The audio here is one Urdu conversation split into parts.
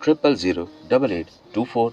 0008824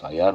FIR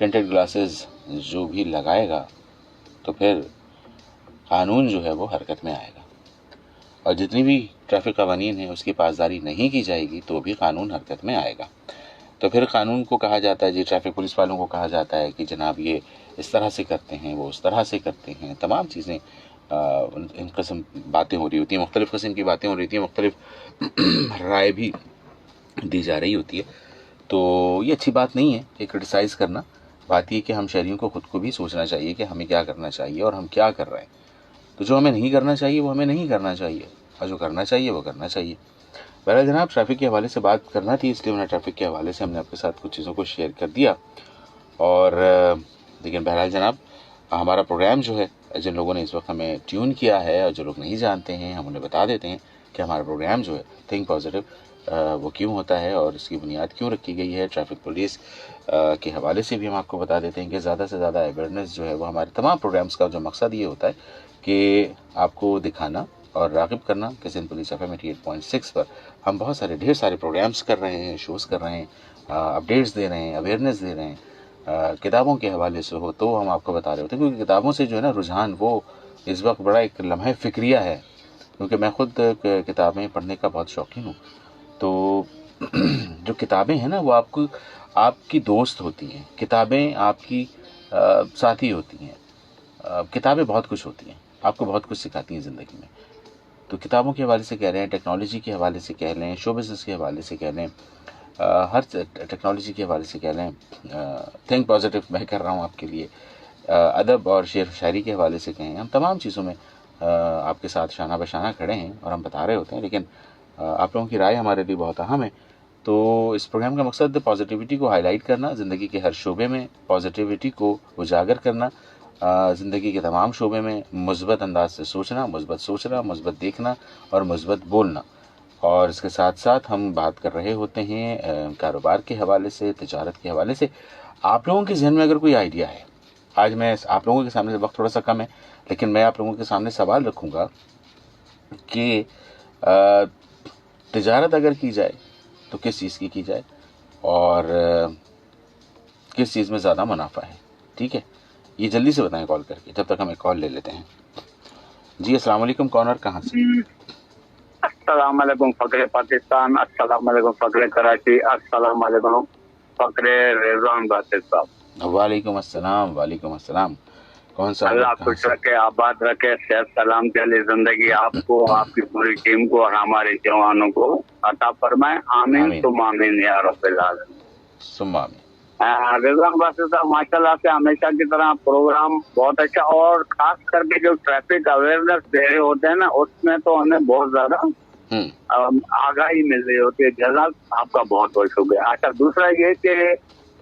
ٹنٹڈ گلاسز جو بھی لگائے گا تو پھر قانون جو ہے وہ حرکت میں آئے گا، اور جتنی بھی ٹریفک قوانین ہیں اس کی پاسداری نہیں کی جائے گی تو بھی قانون حرکت میں آئے گا۔ تو پھر قانون کو کہا جاتا ہے جی، ٹریفک پولیس والوں کو کہا جاتا ہے کہ جناب یہ اس طرح سے کرتے ہیں، وہ اس طرح سے کرتے ہیں، تمام چیزیں ان قسم باتیں ہو رہی ہوتی ہیں، مختلف قسم کی باتیں ہو رہی ہوتی ہیں، مختلف رائے بھی دی جا رہی ہوتی ہے۔ تو یہ اچھی بات نہیں ہے کہ کرٹیسائز کرنا، بات یہ کہ ہم شہریوں کو خود کو بھی سوچنا چاہیے کہ ہمیں کیا کرنا چاہیے اور ہم کیا کر رہے ہیں۔ تو جو ہمیں نہیں کرنا چاہیے وہ ہمیں نہیں کرنا چاہیے، اور جو کرنا چاہیے وہ کرنا چاہیے۔ بہرحال جناب، ٹریفک کے حوالے سے بات کرنا تھی، اس لیے میں نے ٹریفک کے حوالے سے ہم نے آپ کے ساتھ کچھ چیزوں کو شیئر کر دیا۔ اور لیکن بہرحال جناب، ہمارا پروگرام جو ہے، جن لوگوں نے اس وقت ہمیں ٹیون کیا ہے اور جو لوگ نہیں جانتے ہیں، ہم انہیں بتا دیتے ہیں کہ ہمارا پروگرام جو ہے تھنک پازیٹیو وہ کیوں ہوتا ہے اور اس کی بنیاد کیوں رکھی گئی ہے۔ ٹریفک پولیس کے حوالے سے بھی ہم آپ کو بتا دیتے ہیں کہ زیادہ سے زیادہ اویئرنیس جو ہے وہ ہمارے تمام پروگرامز کا جو مقصد یہ ہوتا ہے کہ آپ کو دکھانا اور راغب کرنا کہ سندھ پولیس FM 88.6 پر ہم بہت سارے ڈھیر سارے پروگرامز کر رہے ہیں، شوز کر رہے ہیں، اپڈیٹس دے رہے ہیں، اویئرنیس دے رہے ہیں۔ کتابوں کے حوالے سے ہو تو ہم آپ کو بتا رہے ہوتے ہیں، کیونکہ کتابوں سے جو ہے نا رجحان وہ اس وقت بڑا ایک لمحہ فکریہ ہے، کیونکہ میں خود کتابیں پڑھنے کا بہت شوقین ہوں۔ تو جو کتابیں ہیں نا وہ آپ کی دوست ہوتی ہیں، کتابیں آپ کی ساتھی ہوتی ہیں۔ کتابیں بہت کچھ ہوتی ہیں، آپ کو بہت کچھ سکھاتی ہیں زندگی میں۔ تو کتابوں کے حوالے سے کہہ رہے ہیں، ٹیکنالوجی کے حوالے سے کہہ لیں، شو بزنس کے حوالے سے کہہ لیں، ہر ٹیکنالوجی کے حوالے سے کہہ لیں، تھنک پازیٹیو میں کر رہا ہوں آپ کے لیے، ادب اور شعر و شاعری کے حوالے سے کہیں، ہم تمام چیزوں میں آپ کے ساتھ شانہ بشانہ کھڑے ہیں اور ہم بتا رہے ہوتے ہیں، لیکن آپ لوگوں کی رائے ہمارے لیے بہت اہم ہے۔ تو اس پروگرام کا مقصد پازیٹیوٹی کو ہائی لائٹ کرنا، زندگی کے ہر شعبے میں پازیٹیوٹی کو اجاگر کرنا، زندگی کے تمام شعبے میں مثبت انداز سے سوچنا، مثبت سوچنا، مثبت دیکھنا اور مثبت بولنا۔ اور اس کے ساتھ ساتھ ہم بات کر رہے ہوتے ہیں کاروبار کے حوالے سے، تجارت کے حوالے سے۔ آپ لوگوں کے ذہن میں اگر کوئی آئیڈیا ہے، آج میں آپ لوگوں کے سامنے، وقت تھوڑا سا کم ہے لیکن میں آپ لوگوں کے سامنے سوال رکھوں گا کہ تجارت اگر کی جائے تو کس چیز کی جائے اور کس چیز میں زیادہ منافع ہے؟ ٹھیک ہے، یہ جلدی سے بتائیں کال کر کے، جب تک ہم ایک کال لے لیتے ہیں۔ جی السلام علیکم، کون اور کہاں سے؟ السلام علیکم فقر پاکستان، السلام علیکم فقر کراچی، السلام علیکم فقر رضوان باسط صاحب۔ وعلیکم السلام، وعلیکم السلام، کون صاحب؟ اللہ خوش رکھے، آباد رکھے، صحت سلامتی علی زندگی آپ کو، آپ کی پوری ٹیم کو اور ہمارے جوانوں کو عطا فرمائے، آمین ثم آمین یا رب العالمین، ثم آمین۔ رضوان باسط صاحب ماشاء اللہ سے ہمیشہ کی طرح پروگرام بہت اچھا، اور خاص کر کے جو ٹریفک اویئرنیس دے رہے ہوتے ہیں نا اس میں تو ہمیں بہت زیادہ آگاہی مل رہی ہوتی ہے۔ جزاک آپ کا بہت بہت شکریہ۔ اچھا، دوسرا یہ کہ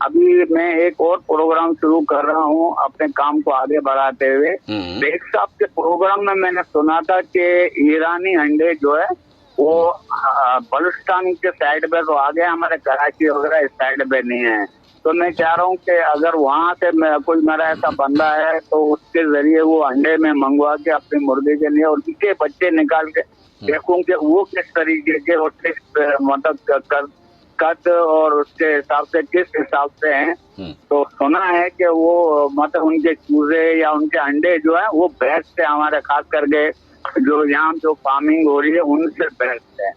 ابھی میں ایک اور پروگرام شروع کر رہا ہوں اپنے کام کو آگے بڑھاتے ہوئے۔ بیگ صاحب کے پروگرام میں نے سنا تھا کہ ایرانی انڈے جو ہے وہ بلوچستان کے سائڈ پہ تو آ گئے، ہمارے کراچی وغیرہ اس سائڈ پہ نہیں ہے۔ تو میں چاہ رہا ہوں کہ اگر وہاں سے کوئی میرا ایسا بندہ ہے تو اس کے ذریعے وہ انڈے میں منگوا کے اپنی مرغی کے لیے اور ان کے بچے نکال کے دیکھوں کہ وہ کس طریقے کے اور کس مطلب قد اور اس کے حساب سے کس حساب سے ہیں۔ تو سنا ہے کہ وہ مطلب ان کے چوزے یا ان کے انڈے جو ہیں وہ بیسٹ سے ہمارے خاص کر کے جو یہاں جو فارمنگ ہو رہی ہے ان سے بیسٹ ہے۔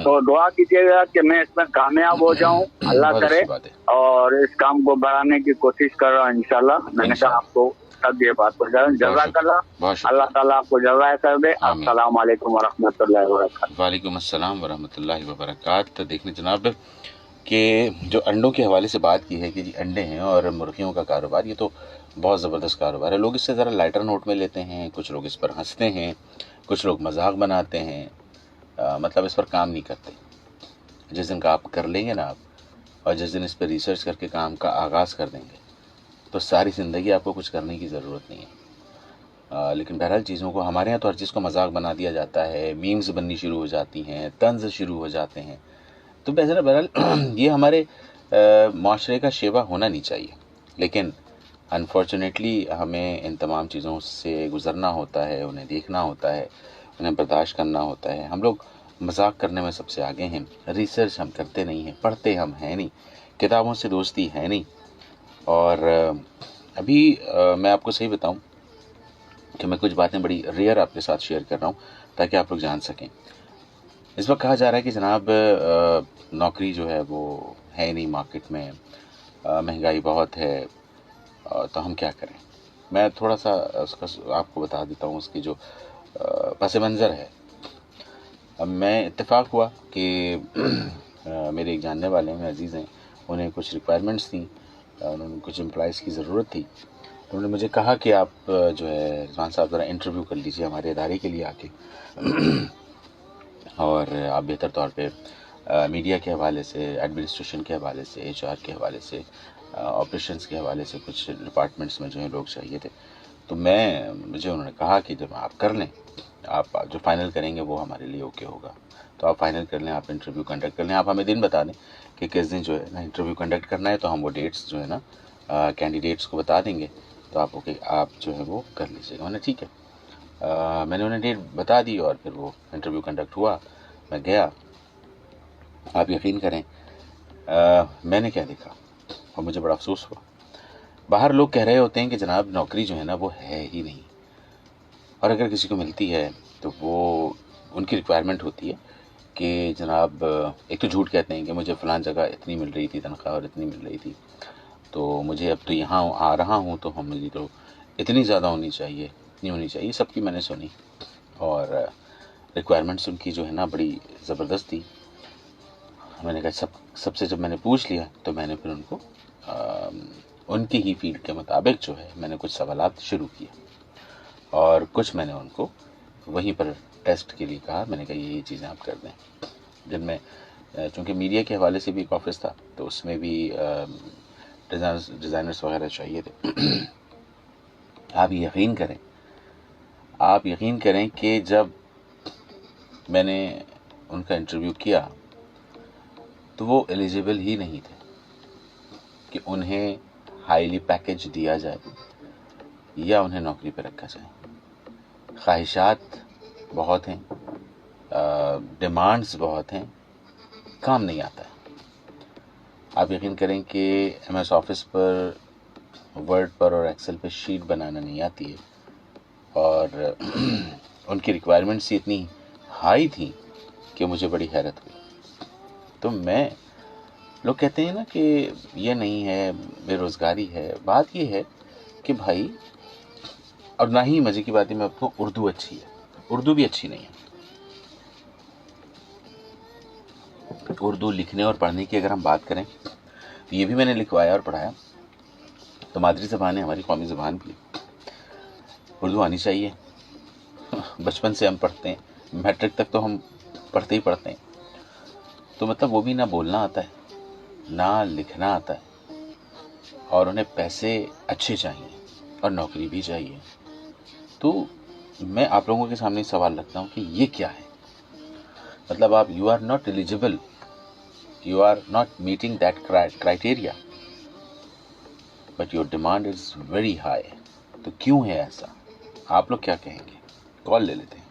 تو دعا کیجیے گا کہ میں اس میں کامیاب ہو جاؤں، اللہ کرے، اور اس کام کو بڑھانے کی کوشش کر رہا ہوں انشاءاللہ۔ میں نے کہا آپ کو سب یہ بات کو جزاک اللہ تعالیٰ آپ کو جزائے کر دے۔ السلام علیکم ورحمۃ اللہ وبرکاتہ۔ وعلیکم السلام ورحمۃ اللہ وبرکاتہ۔ دیکھیں جناب کہ جو انڈوں کے حوالے سے بات کی ہے کہ جی انڈے ہیں اور مرغیوں کا کاروبار، یہ تو بہت زبردست کاروبار ہے۔ لوگ اس سے ذرا لائٹر نوٹ میں لیتے ہیں، کچھ لوگ اس پر ہنستے ہیں، کچھ لوگ مذاق بناتے ہیں، مطلب اس پر کام نہیں کرتے۔ جس دن کا آپ کر لیں گے نا آپ، اور جس دن اس پہ ریسرچ کر کے کام کا آغاز کر دیں گے تو ساری زندگی آپ کو کچھ کرنے کی ضرورت نہیں ہے۔ لیکن بہرحال چیزوں کو، ہمارے یہاں تو ہر چیز کو مذاق بنا دیا جاتا ہے، میمز بننی شروع ہو جاتی ہیں، طنز شروع ہو جاتے ہیں۔ تو بہرحال یہ ہمارے معاشرے کا شیوا ہونا نہیں چاہیے، لیکن انفارچونیٹلی ہمیں ان تمام چیزوں سے گزرنا ہوتا ہے، انہیں دیکھنا ہوتا ہے، انہیں برداشت کرنا ہوتا ہے۔ ہم لوگ مذاق کرنے میں سب سے آگے ہیں، ریسرچ ہم کرتے نہیں ہیں، پڑھتے ہم ہیں نہیں، کتابوں سے دوستی ہے نہیں، اور ابھی میں آپ کو صحیح بتاؤں کہ میں کچھ باتیں بڑی ریئر آپ کے ساتھ شیئر کر رہا ہوں تاکہ آپ لوگ جان سکیں. اس وقت کہا جا رہا ہے کہ جناب نوکری جو ہے وہ ہے نہیں مارکیٹ میں، مہنگائی بہت ہے، تو ہم کیا کریں. میں تھوڑا سا اس کا آپ کو بتا دیتا ہوں اس کی جو پس منظر ہے. اب میں اتفاق ہوا کہ میرے ایک جاننے والے ہیں، عزیز ہیں، انہیں کچھ ریکوائرمنٹس تھیں، انہوں نے کچھ امپلائز کی ضرورت تھی. انہوں نے مجھے کہا کہ آپ جو ہے رضوان صاحب ذرا انٹرویو کر لیجیے ہمارے ادارے کے لیے آ کے، اور آپ بہتر طور پہ میڈیا کے حوالے سے، ایڈمنسٹریشن کے حوالے سے، ایچ آر کے حوالے سے، آپریشنس کے حوالے سے کچھ ڈپارٹمنٹس میں جو ہیں لوگ چاہیے تھے. تو مجھے انہوں نے کہا کہ جب آپ کر لیں، آپ جو فائنل کریں گے وہ ہمارے لیے اوکے ہوگا. تو آپ فائنل کر لیں، آپ انٹرویو کنڈکٹ کر لیں، آپ ہمیں دن بتا دیں کہ کس دن جو ہے نا انٹرویو کنڈکٹ کرنا ہے، تو ہم وہ ڈیٹس جو ہے نا کینڈیڈیٹس کو بتا دیں گے، تو آپ جو ہے وہ کر لیجیے گا. میں نے ٹھیک ہے. میں نے انہیں ڈیٹ بتا دی اور پھر وہ انٹرویو کنڈکٹ ہوا. میں گیا. آپ یقین کریں میں نے کیا دیکھا اور مجھے بڑا افسوس ہوا. باہر لوگ کہہ رہے ہوتے ہیں کہ جناب نوکری جو ہے نا وہ ہے ہی نہیں، اور اگر کسی کو ملتی ہے تو وہ ان کی ریکوائرمنٹ ہوتی ہے کہ جناب ایک تو جھوٹ کہتے ہیں کہ مجھے فلان جگہ اتنی مل رہی تھی تنخواہ اور اتنی مل رہی تھی، تو مجھے اب تو یہاں آ رہا ہوں تو مجھے تو اتنی زیادہ ہونی چاہیے، اتنی ہونی چاہیے. سب کی میں نے سنی، اور ریکوائرمنٹس ان کی جو ہے نا بڑی زبردست تھی. میں نے کہا سب سے جب میں نے پوچھ لیا تو میں نے پھر ان کو ان کی ہی فیلڈ کے مطابق جو ہے میں نے کچھ سوالات شروع کیے، اور کچھ میں نے ان کو وہیں پر ٹیسٹ کے لیے کہا. میں نے کہا یہ چیزیں آپ کر دیں، جن میں چونکہ میڈیا کے حوالے سے بھی ایک آفس تھا تو اس میں بھی ڈیزائنرز وغیرہ چاہیے تھے. آپ یقین کریں کہ جب میں نے ان کا انٹرویو کیا تو وہ ایلیجیبل ہی نہیں تھے کہ انہیں ہائیلی پیکج دیا جائے یا انہیں نوکری پہ رکھا جائے. خواہشات بہت ہیں، ڈیمانڈز بہت ہیں، کام نہیں آتا ہے. آپ یقین کریں کہ ایم ایس آفس پر، ورڈ پر اور ایکسل پہ شیٹ بنانا نہیں آتی ہے، اور ان کی ریکوائرمنٹس اتنی ہائی تھیں کہ مجھے بڑی حیرت ہوئی. تو لوگ کہتے ہیں نا کہ یہ نہیں ہے، بے روزگاری ہے. بات یہ ہے کہ بھائی، اور نہ ہی مزے کی بات ہے میں آپ کو اردو اچھی ہے، اردو بھی اچھی نہیں ہے. اردو لکھنے اور پڑھنے کی اگر ہم بات کریں تو یہ بھی میں نے لکھوایا اور پڑھایا. تو مادری زبان ہے، ہماری قومی زبان بھی ہے، اردو آنی چاہیے. بچپن سے ہم پڑھتے ہیں، میٹرک تک تو ہم پڑھتے ہی پڑھتے ہیں. تو مطلب وہ بھی نہ بولنا آتا ہے نہ لکھنا آتا ہے، اور انہیں پیسے اچھے چاہیے اور نوکری بھی چاہیے. تو میں آپ لوگوں کے سامنے سوال رکھتا ہوں کہ یہ کیا ہے؟ مطلب آپ you are not eligible, you are not meeting that criteria, but your demand is very high. تو کیوں ہے ایسا؟ آپ لوگ کیا کہیں گے؟ کال لے لیتے ہیں.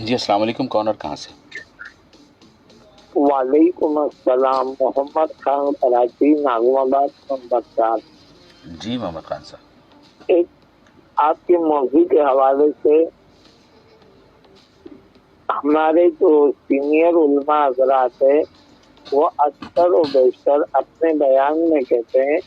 جی السلام علیکم، کون اور کہاں سے؟ وعلیکم السلام، محمد خان کراچی ناظم آباد نمبر 4. جی محمد خان صاحب، ایک آپ کے موضوع کے حوالے سے ہمارے جو سینئر علماء حضرات ہیں وہ اکثر و بیشتر اپنے بیان میں کہتے ہیں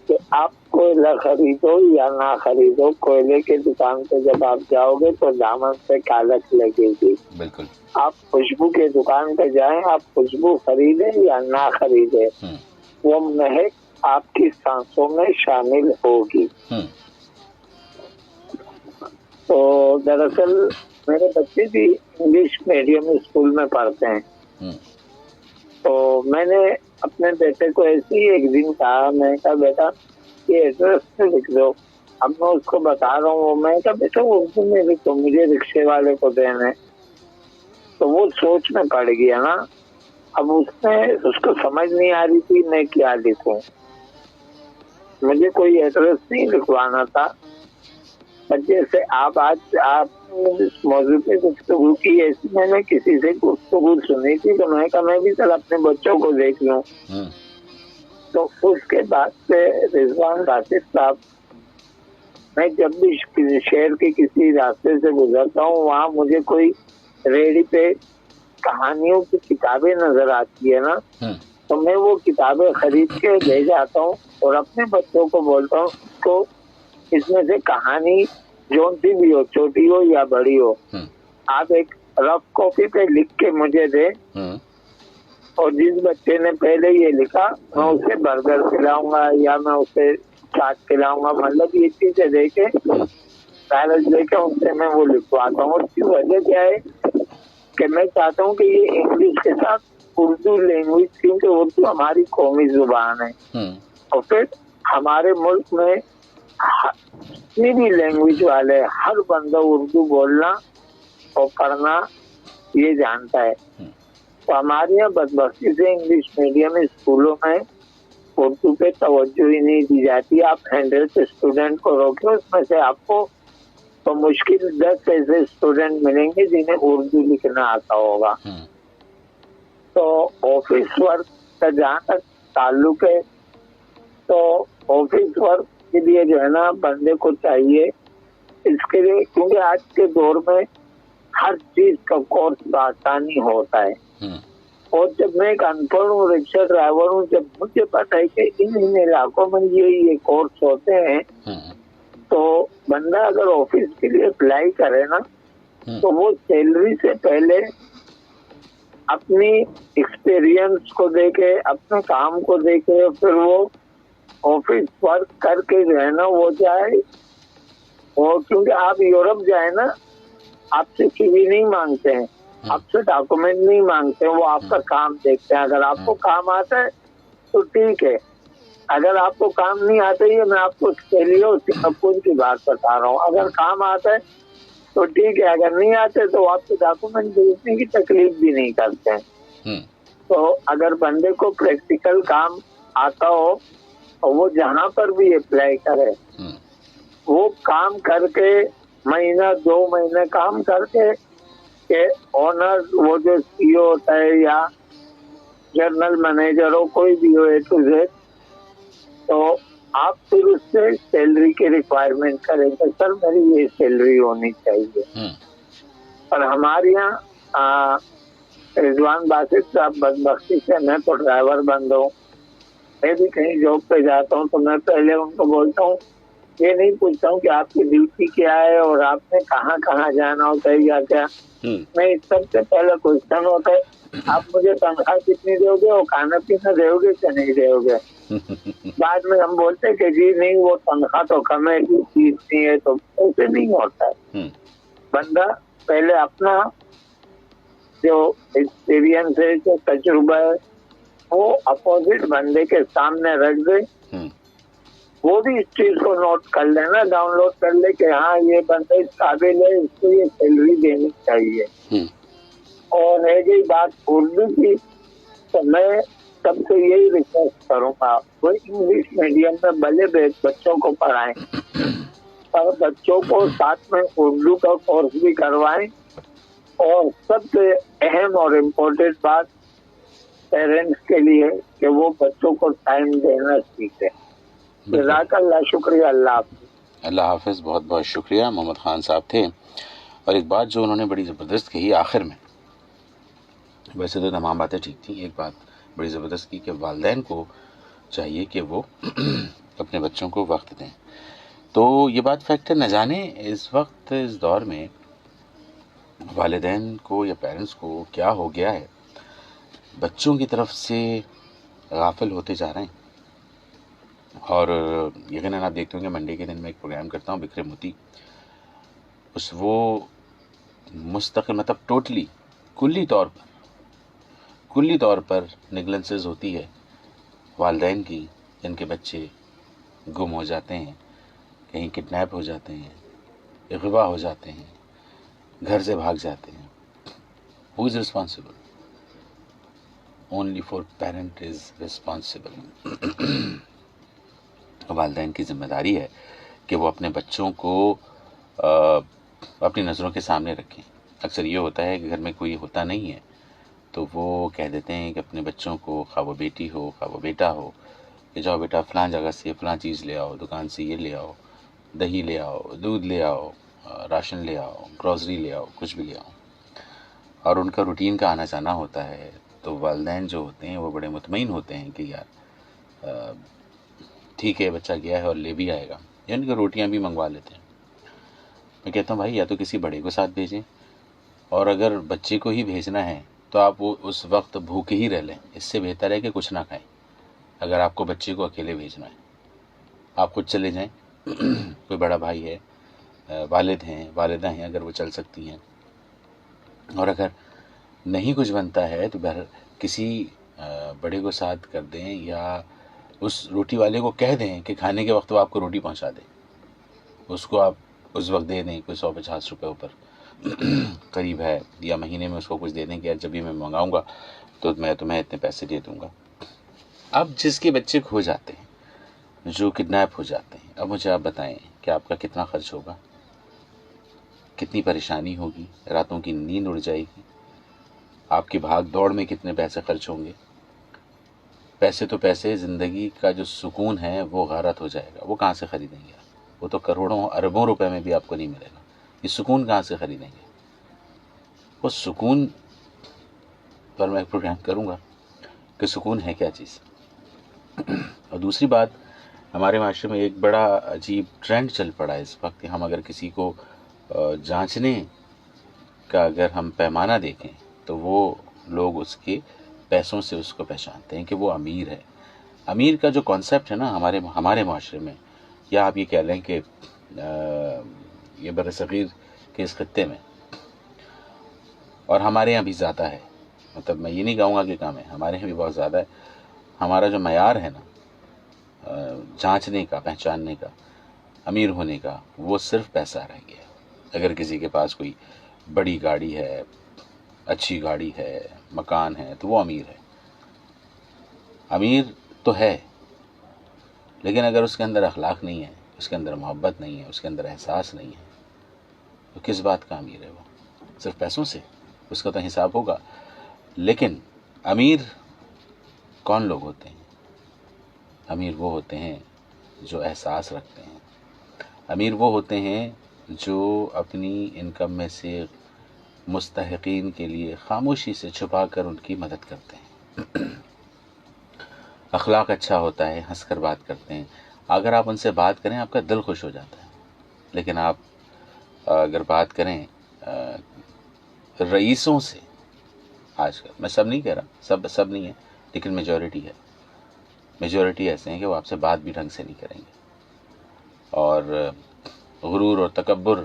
کہ آپ کوئلہ خریدو یا نہ خریدو، کوئلے کی دکان پہ جب آپ جاؤ گے تو دامن سے کالک لگے گی. بالکل. آپ خوشبو کی دکان پہ جائیں، آپ خوشبو خریدیں یا نہ خریدیں، وہ مہک آپ کی سانسوں میں شامل ہوگی. تو دراصل میرے بچے بھی انگلش میڈیم اسکول میں پڑھتے ہیں، تو میں نے اپنے بیٹے کو ایسے ہی ایک دن کہا، میں نے کہا بیٹا یہ ایڈریس پہ لکھ دو. اب میں اس کو بتا رہا ہوں، میں نے کہا بیٹا اردو میں لکھو، مجھے رکشے والے کو دینا ہے. تو وہ سوچ میں پڑ گیا نا. اب اس کو سمجھ نہیں آ رہی تھی میں کیا لکھوں. مجھے کوئی ایڈریس نہیں لکھوانا تھا، جیسے آپ اس موضوع پہ گفتگو کی، ایسی میں نے کسی سے گفتگو سنی تھی تو میں نے کہا میں بھی چل اپنے بچوں کو دیکھ لوں. تو اس کے بعد سے رضوان باسط صاحب، میں جب بھی شہر کے کسی راستے سے گزرتا ہوں وہاں مجھے کوئی ریڑھی پہ کہانیوں کی کتابیں نظر آتی ہے نا، تو میں وہ کتابیں خرید کے لے جاتا ہوں اور اپنے بچوں کو بولتا ہوں کو اس میں سے کہانی جون سی بھی ہو، چھوٹی ہو یا بڑی ہو، آپ ایک رف کاپی پہ لکھ کے مجھے دیں، اور جس بچے نے پہلے یہ لکھا میں اسے برگر کھلاؤں گا یا میں اسے چاٹ کھلاؤں گا، مطلب یہ چیزیں دے کے کاغذ لے کے ان سے میں وہ لکھواتا ہوں۔ اس کی وجہ کیا ہے کہ میں چاہتا ہوں کہ یہ انگلش کے ساتھ اردو لینگویج، کیونکہ اردو ہماری قومی زبان ہے، اور پھر ہمارے ملک میں کسی بھی لینگویج والے ہر بندہ اردو بولنا اور پڑھنا یہ جانتا ہے۔ تو ہمارے یہاں بدبختی سے انگلش میڈیم اسکولوں میں اردو پہ توجہ ہی نہیں دی جاتی۔ آپ 100 اسٹوڈنٹ کو روکے، اس میں سے آپ کو تو مشکل 10 ایسے اسٹوڈنٹ ملیں گے جنہیں اردو لکھنا آتا ہوگا۔ تو آفس ورک کا جہاں تک تعلق ہے، تو آفس ورک کے لیے جو ہے نا بندے کو چاہیے اس کے لیے، کیونکہ آج کے دور میں ہر چیز کا کورس آسانی ہوتا ہے، اور جب میں ایک ان پڑھ ہوں، رکشا ڈرائیور ہوں، جب مجھے پتا ہے کہ ان علاقوں میں یہ کورس ہوتے ہیں، تو بندہ اگر آفس کے لیے اپلائی کرے نا تو وہ سیلری سے پہلے اپنی ایکسپیرینس کو دیکھے، اپنے کام کو دیکھے، پھر وہ آفس ورک کر کے جو ہے نا وہ جائے، اور کیونکہ آپ یورپ جائیں نا آپ سے سی وی نہیں مانگتے ہیں، آپ سے ڈاکومنٹ نہیں مانگتے ہیں، وہ آپ کا کام دیکھتے ہیں۔ اگر آپ کو کام آتا ہے تو ٹھیک ہے، اگر آپ کو کام نہیں آتا ہے، میں آپ کو سنگاپور کی بات بتا رہا ہوں، اگر کام آتا ہے تو ٹھیک ہے، اگر نہیں آتے تو آپ کے ڈاکومنٹ بھیجنے کی تکلیف بھی نہیں کرتے ہیں۔ تو اگر بندے کو پریکٹیکل کام آتا ہو اور وہ جہاں پر بھی اپلائی کرے، وہ کام کر کے مہینہ 2 مہینے کام کر کے کہ آنر وہ جو سی او ہوتا ہے یا جنرل مینیجر ہو، کوئی بھی ہو اے ٹو زیڈ، تو آپ پھر اس سے سیلری کی ریکوائرمنٹ کریں کہ سر میری یہ سیلری ہونی چاہیے۔ اور ہمارے یہاں رضوان باسط صاحب بدبختی سے میں تو ڈرائیور بند ہوں، میں بھی کہیں جاب پہ جاتا ہوں تو میں پہلے ان کو بولتا ہوں، یہ نہیں پوچھتا ہوں کہ آپ کی ڈیوٹی کیا ہے اور آپ نے کہاں کہاں جانا ہوتا ہے یا کیا، میں اس سب سے پہلے کوشچن ہوتا ہے آپ مجھے تنخواہ کتنی دو گے اور کھانا پینا دو گے کہ نہیں دو گے۔ بعد میں ہم بولتے کہ جی نہیں وہ تنخواہ تو کم ہے، چیز نہیں ہے، تو ایسے نہیں ہوتا ہے۔ بندہ پہلے اپنا جو ایکسپیرینس ہے، جو تجربہ ہے، وہ اپوزٹ بندے کے سامنے رکھ دے، وہ بھی اس چیز کو نوٹ کر لینا، ڈاؤن لوڈ کر لے کہ ہاں یہ بندہ اس قابل ہے، اس کو یہ سیلری دینی چاہیے۔ اور رہ گئی بات اردو کی، تو میں سب سے یہی ریکویسٹ کروں گا، وہ انگلش میڈیم میں بھلے بچوں کو پڑھائیں اور بچوں کو ساتھ میں اردو کا کورس بھی کروائیں، اور سب سے اہم اور امپورٹنٹ بات پیرنٹس کے لیے کہ وہ بچوں کو ٹائم دینا سیکھیں۔ جزاک اللہ، شکریہ، اللہ حافظ۔ اللہ حافظ، بہت بہت شکریہ۔ محمد خان صاحب تھے، اور ایک بات جو انہوں نے بڑی زبردست کہی آخر میں، ویسے تو تمام باتیں ٹھیک تھیں، ایک بات بڑی زبردست کی کہ والدین کو چاہیے کہ وہ اپنے بچوں کو وقت دیں۔ تو یہ بات فیکٹ ہے، نہ جانے اس وقت اس دور میں والدین کو یا پیرنٹس کو کیا ہو گیا ہے، بچوں کی طرف سے غافل ہوتے جا رہے ہیں۔ اور یقیناً آپ دیکھتے ہوں کہ منڈے کے دن میں ایک پروگرام کرتا ہوں بکھرے موتی، وہ مستقل مطلب ٹوٹلی کلی طور پر نیگلنسز ہوتی ہے والدین کی، جن کے بچے گم ہو جاتے ہیں، کہیں کڈنیپ ہو جاتے ہیں، اغوا ہو جاتے ہیں، گھر سے بھاگ جاتے ہیں۔ Who is responsible? Only for parent is responsible. والدین کی ذمہ داری ہے کہ وہ اپنے بچوں کو اپنی نظروں کے سامنے رکھیں۔ اکثر یہ ہوتا ہے کہ گھر میں کوئی ہوتا نہیں ہے تو وہ کہہ دیتے ہیں کہ اپنے بچوں کو، خواہ وہ بیٹی ہو خواہ وہ بیٹا ہو، کہ جاؤ بیٹا فلاں جگہ سے فلاں چیز لے آؤ، دکان سے یہ لے آؤ، دہی لے آؤ، دودھ لے آؤ، راشن لے آؤ، گروسری لے آؤ، کچھ بھی لے آؤ، اور ان کا روٹین کا آنا جانا ہوتا ہے، تو والدین جو ہوتے ہیں وہ بڑے مطمئن ہوتے ہیں کہ یار ٹھیک ہے بچہ گیا ہے اور لے بھی آئے گا، یا ان کی روٹیاں بھی منگوا لیتے ہیں۔ میں کہتا ہوں بھائی یا تو کسی بڑے کو ساتھ بھیجیں، اور اگر بچے کو ہی بھیجنا ہے تو آپ وہ اس وقت بھوکے ہی رہ لیں، اس سے بہتر ہے کہ کچھ نہ کھائیں۔ اگر آپ کو بچے کو اکیلے بھیجنا ہے آپ خود چلے جائیں، کوئی بڑا بھائی ہے، والد ہیں، والدہ ہیں اگر وہ چل سکتی ہیں، اور اگر نہیں کچھ بنتا ہے تو کسی بڑے کو ساتھ کر دیں، یا اس روٹی والے کو کہہ دیں کہ کھانے کے وقت وہ آپ کو روٹی پہنچا دے، اس کو آپ اس وقت دے دیں، کوئی 150 روپے اوپر قریب ہے، یا مہینے میں اس کو کچھ دے دیں کہ جب بھی میں منگاؤں گا تو میں تمہیں اتنے پیسے دے دوں گا۔ اب جس کے بچے کھو جاتے ہیں، جو کڈنیپ ہو جاتے ہیں، اب مجھے آپ بتائیں کہ آپ کا کتنا خرچ ہوگا، کتنی پریشانی ہوگی، راتوں کی نیند اڑ جائے گی، آپ کی بھاگ دوڑ میں کتنے پیسے خرچ ہوں گے، پیسے تو پیسے، زندگی کا جو سکون ہے وہ غارت ہو جائے گا، وہ کہاں سے خریدیں گے؟ وہ تو کروڑوں اربوں روپے میں بھی آپ کو نہیں ملے گا، یہ سکون کہاں سے خریدیں گے؟ وہ سکون پر میں پروگرام کروں گا کہ سکون ہے کیا چیز۔ اور دوسری بات، ہمارے معاشرے میں ایک بڑا عجیب ٹرینڈ چل پڑا ہے اس وقت کہ ہم اگر کسی کو جانچنے کا اگر ہم پیمانہ دیکھیں تو وہ لوگ اس کے پیسوں سے اس کو پہچانتے ہیں کہ وہ امیر ہے۔ امیر کا جو کانسیپٹ ہے نا ہمارے معاشرے میں، یا آپ یہ کہہ لیں کہ یہ برصغیر کے اس خطے میں، اور ہمارے یہاں بھی زیادہ ہے، مطلب میں یہ نہیں کہوں گا کہ کم ہے، ہمارے یہاں بھی بہت زیادہ ہے، ہمارا جو معیار ہے نا جانچنے کا، پہچاننے کا، امیر ہونے کا، وہ صرف پیسہ رہ گیا۔ اگر کسی کے پاس کوئی بڑی گاڑی ہے، اچھی گاڑی ہے، مکان ہے، تو وہ امیر ہے۔ امیر تو ہے، لیکن اگر اس کے اندر اخلاق نہیں ہے، اس کے اندر محبت نہیں ہے، اس کے اندر احساس نہیں ہے، تو کس بات کا امیر ہے وہ؟ صرف پیسوں سے اس کا تو حساب ہوگا۔ لیکن امیر کون لوگ ہوتے ہیں؟ امیر وہ ہوتے ہیں جو احساس رکھتے ہیں، امیر وہ ہوتے ہیں جو اپنی انکم میں سے مستحقین کے لیے خاموشی سے چھپا کر ان کی مدد کرتے ہیں۔ اخلاق اچھا ہوتا ہے، ہنس کر بات کرتے ہیں، اگر آپ ان سے بات کریں آپ کا دل خوش ہو جاتا ہے۔ لیکن آپ اگر بات کریں رئیسوں سے، آج کل میں سب نہیں کہہ رہا، سب نہیں ہے، لیکن میجورٹی ایسے ہیں کہ وہ آپ سے بات بھی ڈھنگ سے نہیں کریں گے، اور غرور اور تکبر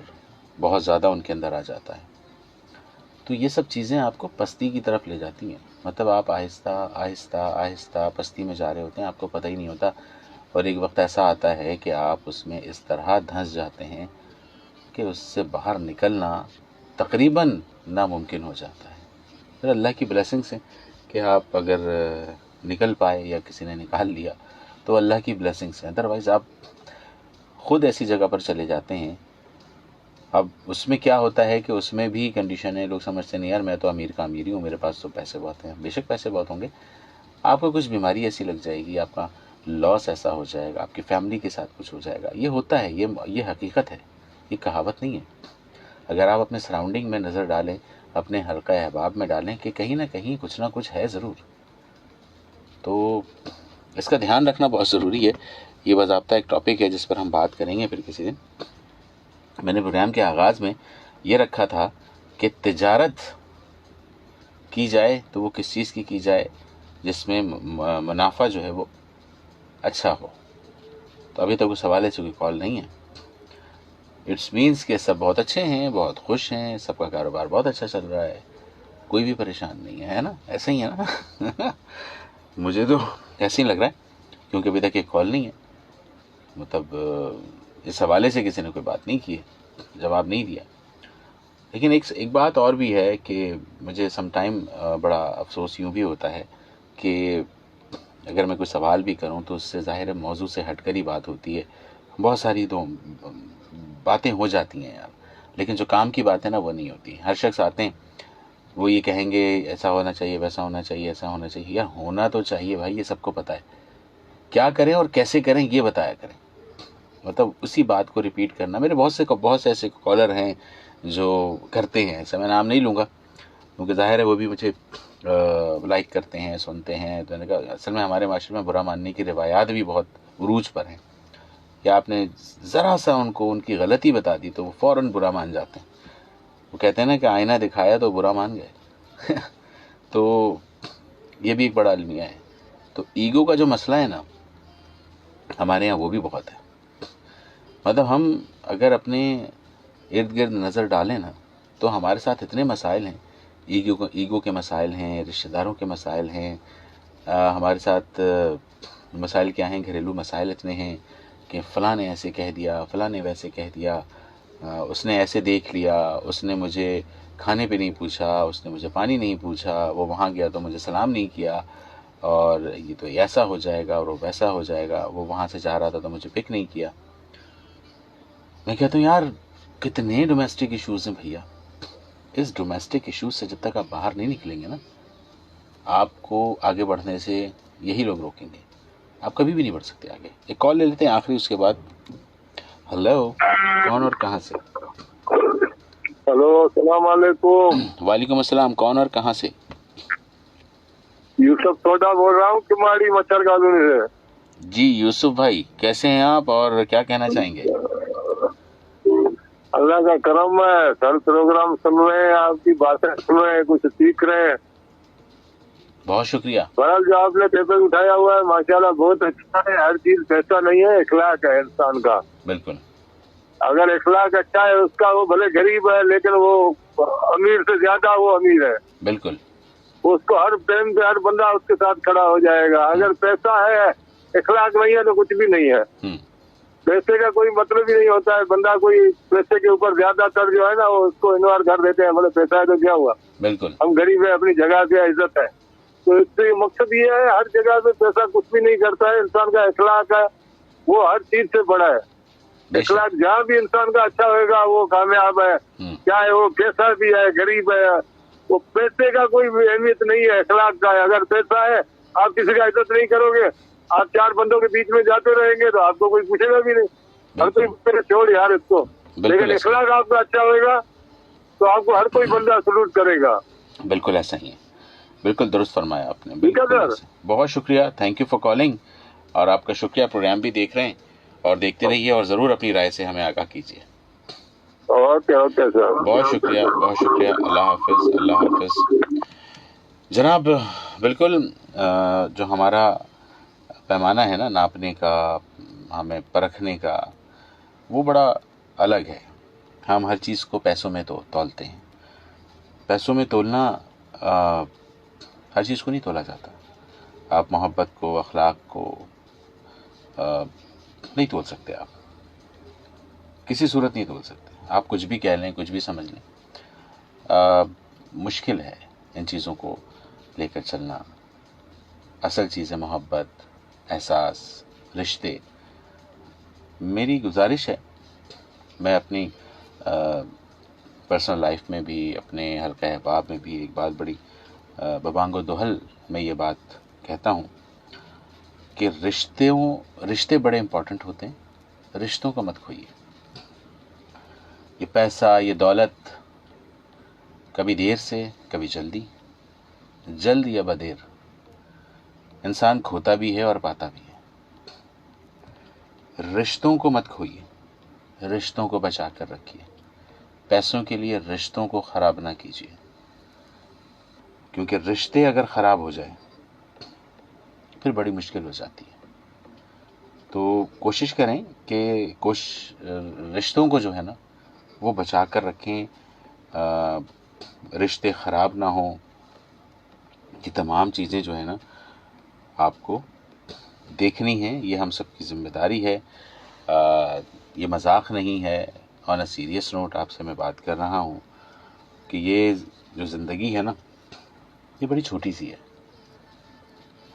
بہت زیادہ ان کے اندر آ جاتا ہے۔ تو یہ سب چیزیں آپ کو پستی کی طرف لے جاتی ہیں، مطلب آپ آہستہ آہستہ آہستہ پستی میں جا رہے ہوتے ہیں، آپ کو پتہ ہی نہیں ہوتا، اور ایک وقت ایسا آتا ہے کہ آپ اس میں اس طرح دھنس جاتے ہیں کہ اس سے باہر نکلنا تقریباً ناممکن ہو جاتا ہے۔ پھر اللہ کی بلیسنگس ہیں کہ آپ اگر نکل پائے یا کسی نے نکال لیا تو اللہ کی بلیسنگس ہیں، ادروائز آپ خود ایسی جگہ پر چلے جاتے ہیں۔ اب اس میں کیا ہوتا ہے کہ اس میں بھی کنڈیشن ہے، لوگ سمجھتے نہیں یار میں تو امیر کا امیر ہی ہوں، میرے پاس تو پیسے بہت ہیں۔ بے شک پیسے بہت ہوں گے، آپ کو کچھ بیماری ایسی لگ جائے گی، آپ کا لاس ایسا ہو جائے گا، آپ کی فیملی کے ساتھ کچھ ہو جائے گا، یہ ہوتا ہے، یہ حقیقت ہے، یہ کہاوت نہیں ہے۔ اگر آپ اپنے سراؤنڈنگ میں نظر ڈالیں، اپنے حلقہ احباب میں ڈالیں کہ کہیں نہ کہیں کچھ نہ کچھ ہے ضرور، تو اس کا دھیان رکھنا بہت ضروری ہے۔ یہ باضابطہ ایک ٹاپک ہے جس پر ہم بات کریں گے پھر کسی دن۔ میں نے پروگرام کے آغاز میں یہ رکھا تھا کہ تجارت کی جائے تو وہ کس چیز کی جائے جس میں منافع جو ہے وہ اچھا ہو۔ تو ابھی تک وہ سوال ایسے کوئی کال نہیں ہے، اٹس مینس کہ سب بہت اچھے ہیں، بہت خوش ہیں، سب کا کاروبار بہت اچھا چل رہا ہے، کوئی بھی پریشان نہیں ہے نا؟ ایسا ہی ہے نا؟ مجھے تو ایسے ہی لگ رہا ہے، کیونکہ ابھی تک ایک کال نہیں ہے، مطلب اس حوالے سے کسی نے کوئی بات نہیں کی ہے، جواب نہیں دیا۔ لیکن ایک بات اور بھی ہے کہ مجھے سم ٹائم بڑا افسوس یوں بھی ہوتا ہے کہ اگر میں کوئی سوال بھی کروں تو اس سے ظاہر موضوع سے ہٹ کر ہی بات ہوتی ہے، بہت ساری تو باتیں ہو جاتی ہیں یار، لیکن جو کام کی بات ہے نا وہ نہیں ہوتی۔ ہر شخص آتے ہیں وہ یہ کہیں گے ایسا ہونا چاہیے، ویسا ہونا چاہیے، ایسا ہونا چاہیے، یار ہونا تو چاہیے بھائی، یہ سب کو پتہ ہے، کیا کریں اور کیسے کریں یہ بتایا کریں. مطلب اسی بات کو ریپیٹ کرنا. میرے بہت سے ایسے کالر ہیں جو کرتے ہیں ایسا. میں نام نہیں لوں گا کیونکہ ظاہر ہے وہ بھی مجھے لائک کرتے ہیں, سنتے ہیں. تو نے کہا اصل میں ہمارے معاشرے میں برا ماننے کی روایات بھی بہت عروج پر ہیں. یا آپ نے ذرا سا ان کو ان کی غلطی بتا دی تو وہ فوراً برا مان جاتے ہیں. وہ کہتے ہیں نا کہ آئینہ دکھایا تو برا مان گئے. تو یہ بھی ایک بڑا المیہ ہے. تو ایگو کا جو مسئلہ ہے نا ہمارے ہاں وہ بھی بہت ہے. مطلب ہم اگر اپنے ارد گرد نظر ڈالیں نا تو ہمارے ساتھ اتنے مسائل ہیں. ایگو کے مسائل ہیں, رشتہ داروں کے مسائل ہیں. ہمارے ساتھ مسائل کیا ہیں, گھریلو مسائل اتنے ہیں کہ فلاں نے ایسے کہہ دیا, فلاں نے ویسے کہہ دیا, اس نے ایسے دیکھ لیا, اس نے مجھے کھانے پہ نہیں پوچھا, اس نے مجھے پانی نہیں پوچھا, وہ وہاں گیا تو مجھے سلام نہیں کیا, اور یہ تو ایسا ہو جائے گا اور وہ ویسا ہو جائے گا, وہ وہاں سے جا رہا تھا تو مجھے پک نہیں کیا. میں کہتا ہوں یار کتنے ڈومیسٹک ایشوز ہیں بھیا. اس ڈومیسٹک ایشوز سے جب تک آپ باہر نہیں نکلیں گے نا آپ کو آگے بڑھنے سے یہی لوگ روکیں گے. آپ کبھی بھی نہیں بڑھ سکتے آگے. ایک کال لے لیتے ہیں آخری, اس کے بعد. ہلو, کون اور کہاں سے؟ ہلو, السلام علیکم. وعلیکم السلام, کون اور کہاں سے؟ یوسف توڈا بول رہا ہوں کماڑی مچھر کالونی سے. جی یوسف بھائی, کیسے ہیں آپ اور کیا کہنا چاہیں گے؟ اللہ کا کرم ہے, ہر پروگرام سن رہے ہیں, آپ کی باتیں سن رہے ہیں, کچھ سیکھ رہے ہیں. بہت شکریہ. بہرحال جو آپ نے پیپر اٹھایا ہوا ہے ماشاءاللہ بہت اچھا ہے. ہر چیز پیسہ نہیں ہے, اخلاق ہے انسان کا. بالکل. اگر اخلاق اچھا ہے اس کا, وہ بھلے غریب ہے لیکن وہ امیر سے زیادہ وہ امیر ہے. بالکل. اس کو ہر ٹائم پہ ہر بندہ اس کے ساتھ کھڑا ہو جائے گا. اگر پیسہ ہے اخلاق نہیں ہے تو کچھ بھی نہیں ہے. پیسے کا کوئی مطلب ہی نہیں ہوتا ہے. بندہ کوئی پیسے کے اوپر زیادہ تر جو ہے نا وہ اس کو انوار کر دیتے ہیں, بولے پیسہ ہے تو کیا ہوا, بالکل ہم غریب ہیں, اپنی جگہ سے عزت ہے. تو اس سے مقصد یہ ہے ہر جگہ پہ پیسہ کچھ بھی نہیں کرتا ہے. انسان کا اخلاق ہے وہ ہر چیز سے بڑا ہے. اخلاق جہاں بھی انسان کا اچھا ہوئے گا وہ کامیاب ہے, چاہے وہ کیسا بھی ہے, غریب ہے. وہ پیسے کا کوئی اہمیت نہیں ہے, اخلاق کا ہے. اگر پیسہ ہے آپ کسی کا عزت نہیں کرو گے, آپ چار بندوں کے بیچ میں جاتے رہیں گے تو آپ کو کوئی پوچھے گا بھی نہیں, ہر کوئی چھوڑ یار اس کو. لیکن اخلاق آپ کا اچھا ہوئے گا تو آپ کو ہر کوئی بندہ سلوٹ کرے گا. بالکل ایسا ہی ہے, بالکل درست فرمایا آپ نے. بالکل. بہت شکریہ, تھینک یو فار کالنگ. اور آپ کا شکریہ, پروگرام بھی دیکھ رہے ہیں اور دیکھتے رہیے اور ضرور اپنی رائے سے ہمیں آگاہ کیجیے. اوکے اوکے سر, بہت شکریہ, بہت شکریہ. اللہ حافظ, اللہ حافظ. جناب بالکل جو ہمارا پیمانہ ہے نا ناپنے کا, ہمیں پرکھنے کا, وہ بڑا الگ ہے. ہم ہر چیز کو پیسوں میں تو تولتے ہیں. پیسوں میں تولنا ہر چیز کو نہیں تولا جاتا. آپ محبت کو, اخلاق کو نہیں تول سکتے. آپ کسی صورت نہیں تول سکتے. آپ کچھ بھی کہہ لیں, کچھ بھی سمجھ لیں, مشکل ہے ان چیزوں کو لے کر چلنا. اصل چیز ہے محبت, احساس, رشتے. میری گزارش ہے, میں اپنی پرسنل لائف میں بھی, اپنے حلقہ احباب میں بھی ایک بات بڑی ببانگ و دہل میں یہ بات کہتا ہوں کہ رشتے بڑے امپورٹنٹ ہوتے ہیں. رشتوں کو مت کھوئیے. یہ پیسہ, یہ دولت کبھی دیر سے کبھی جلدی, جلد یا بدیر انسان کھوتا بھی ہے اور پاتا بھی ہے. رشتوں کو مت کھوئیے, رشتوں کو بچا کر رکھیے. پیسوں کے لیے رشتوں کو خراب نہ کیجیے, کیونکہ رشتے اگر خراب ہو جائیں پھر بڑی مشکل ہو جاتی ہے. تو کوشش کریں کہ رشتوں کو جو ہے نا وہ بچا کر رکھیں, رشتے خراب نہ ہوں. یہ تمام چیزیں جو ہے نا آپ کو دیکھنی ہیں. یہ ہم سب کی ذمہ داری ہے. یہ مذاق نہیں ہے. آن اے سیریس نوٹ آپ سے میں بات کر رہا ہوں کہ یہ جو زندگی ہے نا یہ بڑی چھوٹی سی ہے.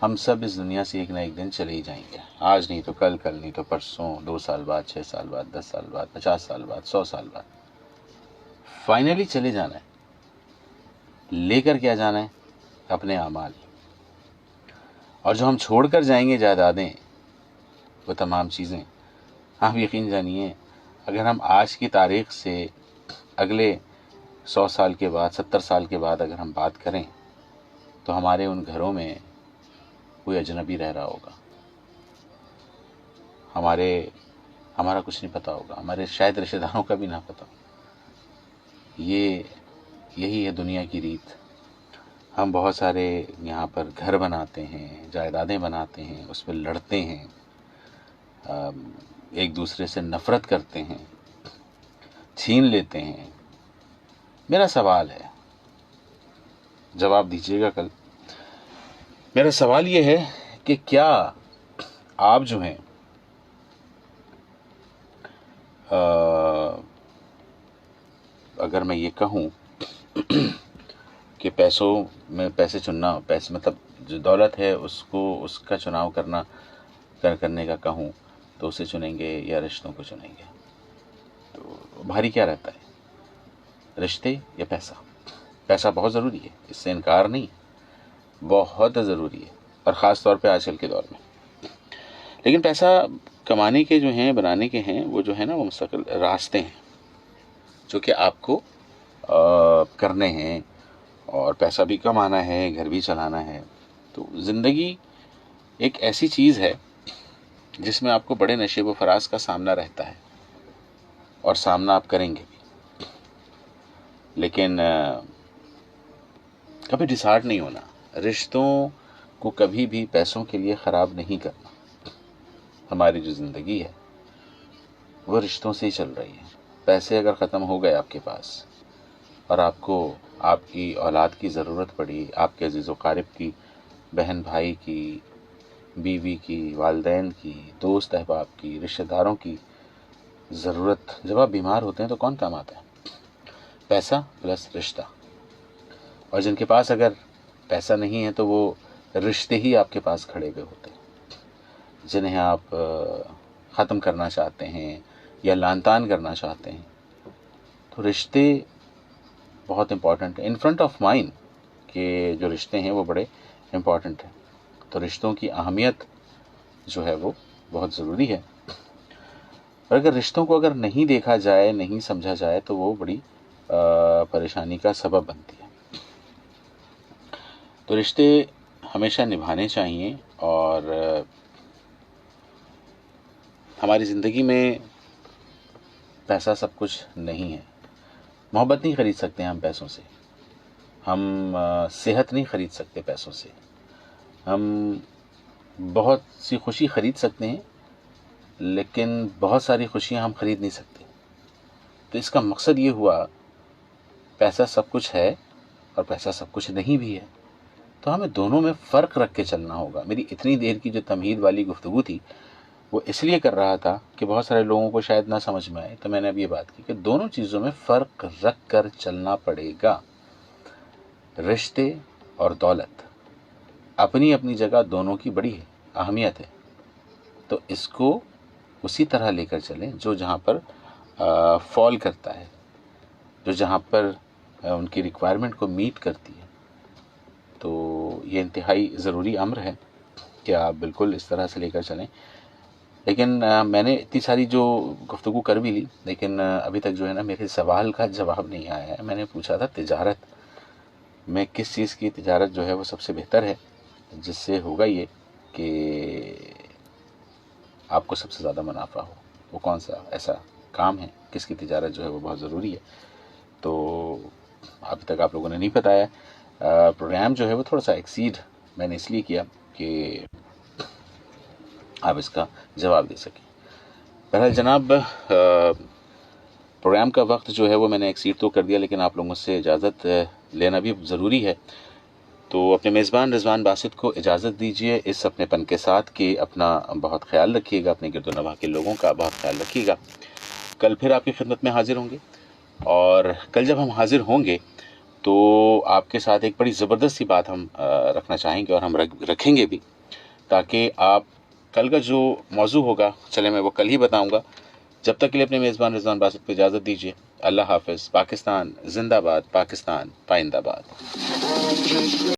ہم سب اس دنیا سے ایک نہ ایک دن چلے ہی جائیں گے. آج نہیں تو کل, کل نہیں تو پرسوں, 2 سال بعد, 6 سال بعد, 10 سال بعد, 50 سال بعد, 100 سال بعد. فائنلی چلے جانا ہے. لے کر کیا جانا ہے؟ اپنے اعمال. اور جو ہم چھوڑ کر جائیں گے جائیدادیں, وہ تمام چیزیں، آپ یقین جانیے اگر ہم آج کی تاریخ سے اگلے 100 سال کے بعد 70 سال کے بعد اگر ہم بات کریں تو ہمارے ان گھروں میں کوئی اجنبی رہ رہا ہوگا، ہمارا کچھ نہیں پتہ ہوگا، ہمارے شاید رشتہ داروں کا بھی نہ پتہ. یہی ہے دنیا کی ریت. ہم بہت سارے یہاں پر گھر بناتے ہیں، جائیدادیں بناتے ہیں، اس پہ لڑتے ہیں، ایک دوسرے سے نفرت کرتے ہیں، چھین لیتے ہیں. میرا سوال ہے، جواب دیجیے گا کل، میرا سوال یہ ہے کہ کیا آپ جو ہیں اگر میں یہ کہوں کہ پیسوں میں پیسے چننا، پیسے مطلب جو دولت ہے اس کا چناؤ کرنے کا کہوں تو اسے چنیں گے یا رشتوں کو چنیں گے؟ تو بھاری کیا رہتا ہے، رشتے یا پیسہ؟ پیسہ بہت ضروری ہے، اس سے انکار نہیں، بہت ضروری ہے، اور خاص طور پہ آج کل کے دور میں. لیکن پیسہ کمانے کے جو ہیں، بنانے کے ہیں، وہ جو ہے نا وہ مستقل راستے ہیں جو کہ آپ کو کرنے ہیں، اور پیسہ بھی کمانا ہے، گھر بھی چلانا ہے. تو زندگی ایک ایسی چیز ہے جس میں آپ کو بڑے نشیب و فراز کا سامنا رہتا ہے، اور سامنا آپ کریں گے بھی، لیکن کبھی ڈسہارٹ نہیں ہونا. رشتوں کو کبھی بھی پیسوں کے لیے خراب نہیں کرنا. ہماری جو زندگی ہے وہ رشتوں سے ہی چل رہی ہے. پیسے اگر ختم ہو گئے آپ کے پاس اور آپ کو آپ کی اولاد کی ضرورت پڑی، آپ کے عزیز و قارب کی، بہن بھائی کی، بیوی کی، والدین کی، دوست احباب کی، رشتہ داروں کی ضرورت، جب آپ بیمار ہوتے ہیں تو کون کام آتا ہے؟ پیسہ پلس رشتہ. اور جن کے پاس اگر پیسہ نہیں ہے تو وہ رشتے ہی آپ کے پاس کھڑے ہوئے ہوتے ہیں، جنہیں آپ ختم کرنا چاہتے ہیں یا لان تان کرنا چاہتے ہیں. تو رشتے بہت امپورٹنٹ ہیں. ان فرنٹ آف مائنڈ کہ جو رشتے ہیں وہ بڑے امپورٹنٹ ہیں. تو رشتوں کی اہمیت جو ہے وہ بہت ضروری ہے. اور اگر رشتوں کو اگر نہیں دیکھا جائے، نہیں سمجھا جائے تو وہ بڑی پریشانی کا سبب بنتی ہے. تو رشتے ہمیشہ نبھانے چاہیے. اور ہماری زندگی میں پیسہ سب کچھ نہیں ہے. محبت نہیں خرید سکتے ہم پیسوں سے، ہم صحت نہیں خرید سکتے پیسوں سے، ہم بہت سی خوشی خرید سکتے ہیں لیکن بہت ساری خوشیاں ہم خرید نہیں سکتے. تو اس کا مقصد یہ ہوا، پیسہ سب کچھ ہے اور پیسہ سب کچھ نہیں بھی ہے. تو ہمیں دونوں میں فرق رکھ کے چلنا ہوگا. میری اتنی دیر کی جو تمہید والی گفتگو تھی وہ اس لیے کر رہا تھا کہ بہت سارے لوگوں کو شاید نہ سمجھ میں آئے، تو میں نے اب یہ بات کی کہ دونوں چیزوں میں فرق رکھ کر چلنا پڑے گا. رشتے اور دولت اپنی اپنی جگہ دونوں کی بڑی اہمیت ہے. تو اس کو اسی طرح لے کر چلیں جو جہاں پر فال کرتا ہے، جو جہاں پر ان کی ریکوائرمنٹ کو میٹ کرتی ہے. تو یہ انتہائی ضروری امر ہے کہ آپ بالکل اس طرح سے لے کر چلیں. لیکن میں نے اتنی ساری جو گفتگو کر بھی لی، لیکن ابھی تک جو ہے نا میرے سوال کا جواب نہیں آیا ہے. میں نے پوچھا تھا تجارت میں کس چیز کی تجارت جو ہے وہ سب سے بہتر ہے، جس سے ہوگا یہ کہ آپ کو سب سے زیادہ منافع ہو. وہ کون سا ایسا کام ہے، کس کی تجارت جو ہے وہ بہت ضروری ہے. تو ابھی تک آپ لوگوں نے نہیں بتایا. پروگرام جو ہے وہ تھوڑا سا ایکسیڈ میں نے اس لیے کیا کہ آپ اس کا جواب دے سکیں. بہرحال جناب، پروگرام کا وقت جو ہے وہ میں نے ایکسیڈ تو کر دیا، لیکن آپ لوگوں سے اجازت لینا بھی ضروری ہے. تو اپنے میزبان رضوان باسط کو اجازت دیجیے اس اپنے پن کے ساتھ کہ اپنا بہت خیال رکھیے گا، اپنے گرد و نواح کے لوگوں کا بہت خیال رکھیے گا. کل پھر آپ کی خدمت میں حاضر ہوں گے، اور کل جب ہم حاضر ہوں گے تو آپ کے ساتھ ایک بڑی زبردست سی بات ہم رکھنا چاہیں گے، اور ہم رکھیں گے بھی، تاکہ آپ کل کا جو موضوع ہوگا چلے میں وہ کل ہی بتاؤں گا. جب تک کے لیے اپنے میزبان رضوان باسط کو اجازت دیجیے. اللہ حافظ. پاکستان زندہ باد، پاکستان پائندہ باد.